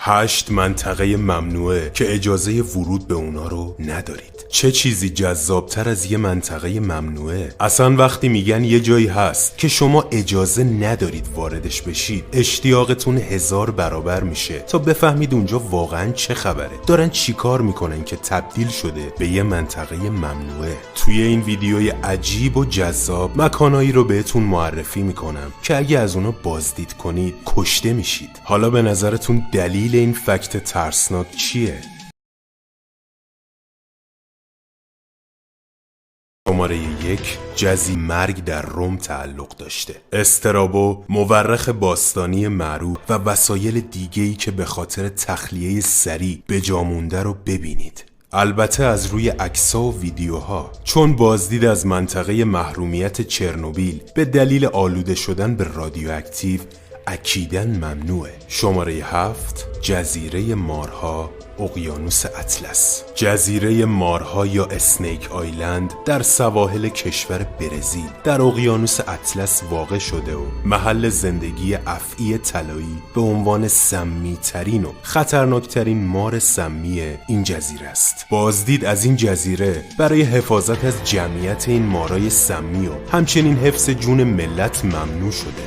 8 منطقه ممنوعه که اجازه ورود به اونا رو ندارید. چه چیزی جذابتر از یه منطقه ممنوعه؟ اصلا وقتی میگن یه جایی هست که شما اجازه ندارید واردش بشید، اشتیاقتون 1000 برابر میشه تا بفهمید اونجا واقعا چه خبره، دارن چیکار میکنن که تبدیل شده به یه منطقه ممنوعه. توی این ویدیوی عجیب و جذاب مکانایی رو بهتون معرفی میکنم که اگه از اونا بازدید کنید کشته میشید. حالا به نظرتون دلیل این فکت ترسناک چیه؟ شماره 1 جزی مرگ در روم تعلق داشته. استرابو، مورخ باستانی معروف و وسایل دیگه‌ای که به خاطر تخلیه سریع به جا مونده رو ببینید. البته از روی عکس‌ها و ویدیوها، چون بازدید از منطقه محرومیت چرنوبیل به دلیل آلوده شدن به رادیواکتیو اکیداً ممنوعه. شماره 7 جزیره مارها، اقیانوس اطلس. جزیره مارها یا اسنیک آیلند در سواحل کشور برزیل در اقیانوس اطلس واقع شده و محل زندگی افعی طلایی به عنوان سمی ترین و خطرناکترین مار سمی این جزیره است. بازدید از این جزیره برای حفاظت از جمعیت این مارای سمی و همچنین حفظ جون ملت ممنوع شده.